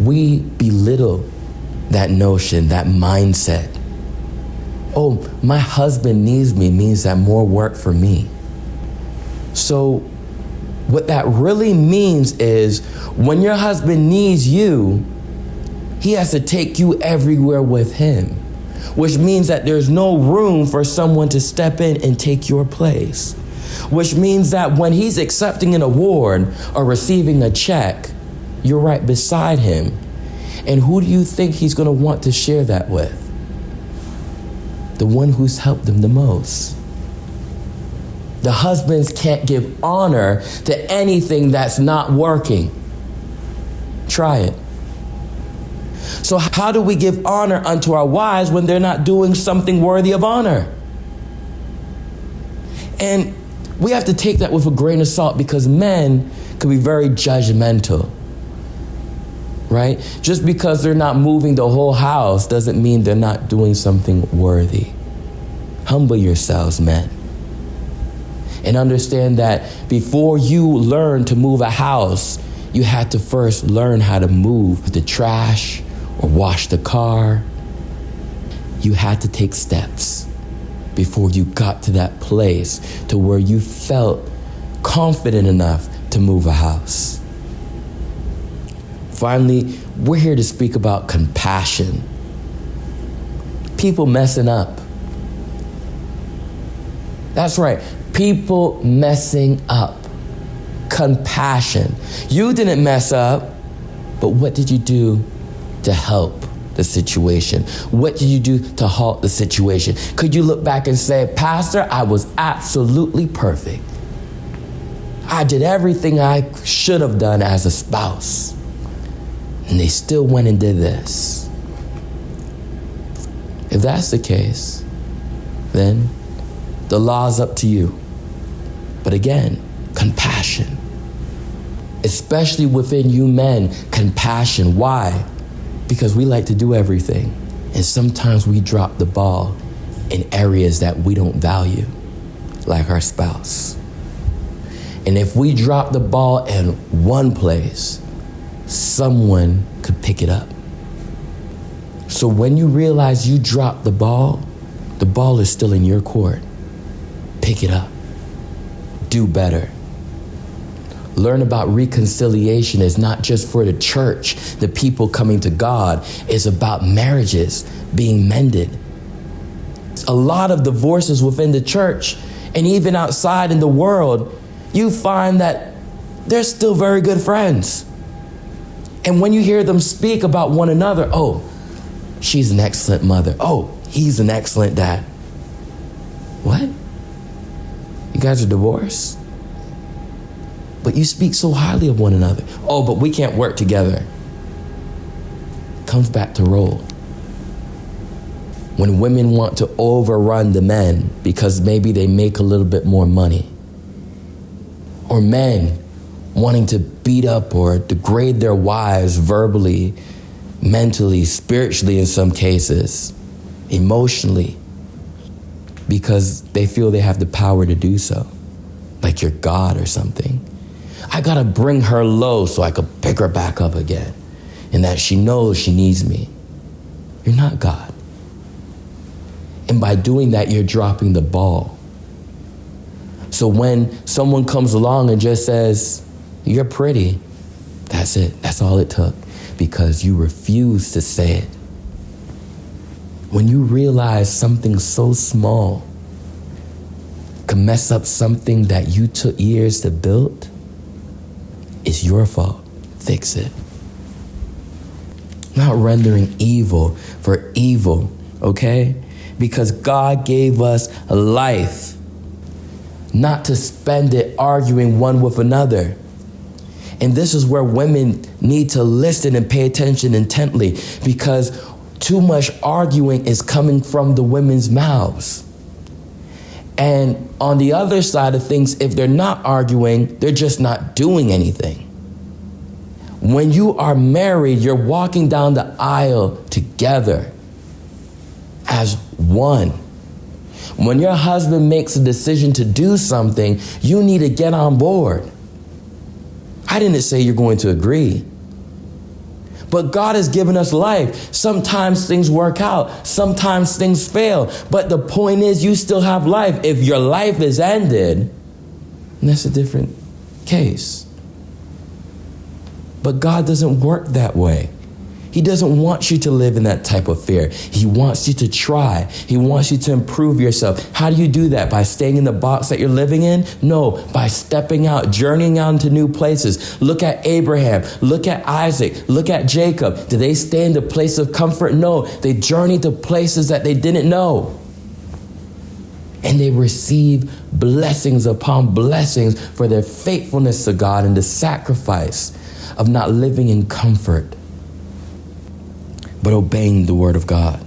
we belittle that notion, that mindset. Oh, my husband needs me means that more work for me. So what that really means is when your husband needs you, he has to take you everywhere with him, which means that there's no room for someone to step in and take your place, which means that when he's accepting an award or receiving a check, you're right beside him. And who do you think he's going to want to share that with? The one who's helped them the most. The husbands can't give honor to anything that's not working. Try it. So how do we give honor unto our wives when they're not doing something worthy of honor? And we have to take that with a grain of salt because men can be very judgmental, right? Just because they're not moving the whole house doesn't mean they're not doing something worthy. Humble yourselves, men. And understand that before you learn to move a house, you had to first learn how to move the trash or wash the car. You had to take steps before you got to that place to where you felt confident enough to move a house. Finally, we're here to speak about compassion. People messing up. That's right. People messing up. Compassion. You didn't mess up, but what did you do to help the situation? What did you do to halt the situation? Could you look back and say, Pastor, I was absolutely perfect. I did everything I should have done as a spouse. And they still went and did this. If that's the case, then the law's up to you. But again, compassion. Especially within you men, compassion. Why? Because we like to do everything. And sometimes we drop the ball in areas that we don't value, like our spouse. And if we drop the ball in one place, someone could pick it up. So when you realize you dropped the ball is still in your court. Pick it up. Do better. Learn about reconciliation is not just for the church, the people coming to God. It's about marriages being mended. A lot of divorces within the church and even outside in the world, you find that they're still very good friends. And when you hear them speak about one another, oh, she's an excellent mother. Oh, he's an excellent dad. What? You guys are divorced? But you speak so highly of one another. Oh, but we can't work together. Comes back to role. When women want to overrun the men because maybe they make a little bit more money. Or men wanting to beat up or degrade their wives verbally, mentally, spiritually in some cases, emotionally, because they feel they have the power to do so, like you're God or something. I gotta bring her low so I could pick her back up again, and that she knows she needs me. You're not God. And by doing that, you're dropping the ball. So when someone comes along and just says, you're pretty, that's it. That's all it took, because you refuse to say it. When you realize something so small can mess up something that you took years to build, it's your fault. Fix it. Not rendering evil for evil, okay? Because God gave us a life, not to spend it arguing one with another. And this is where women need to listen and pay attention intently, because too much arguing is coming from the women's mouths. And on the other side of things, if they're not arguing, they're just not doing anything. When you are married, you're walking down the aisle together as one. When your husband makes a decision to do something, you need to get on board. I didn't say you're going to agree, But God has given us life. Sometimes things work out. Sometimes things fail. But the point is, you still have life. If your life is ended, that's a different case. But God doesn't work that way. He doesn't want you to live in that type of fear. He wants you to try. He wants you to improve yourself. How do you do that? By staying in the box that you're living in? No, by stepping out, journeying out into new places. Look at Abraham. Look at Isaac. Look at Jacob. Did they stay in the place of comfort? No, they journeyed to places that they didn't know. And they receive blessings upon blessings for their faithfulness to God and the sacrifice of not living in comfort, but obeying the word of God.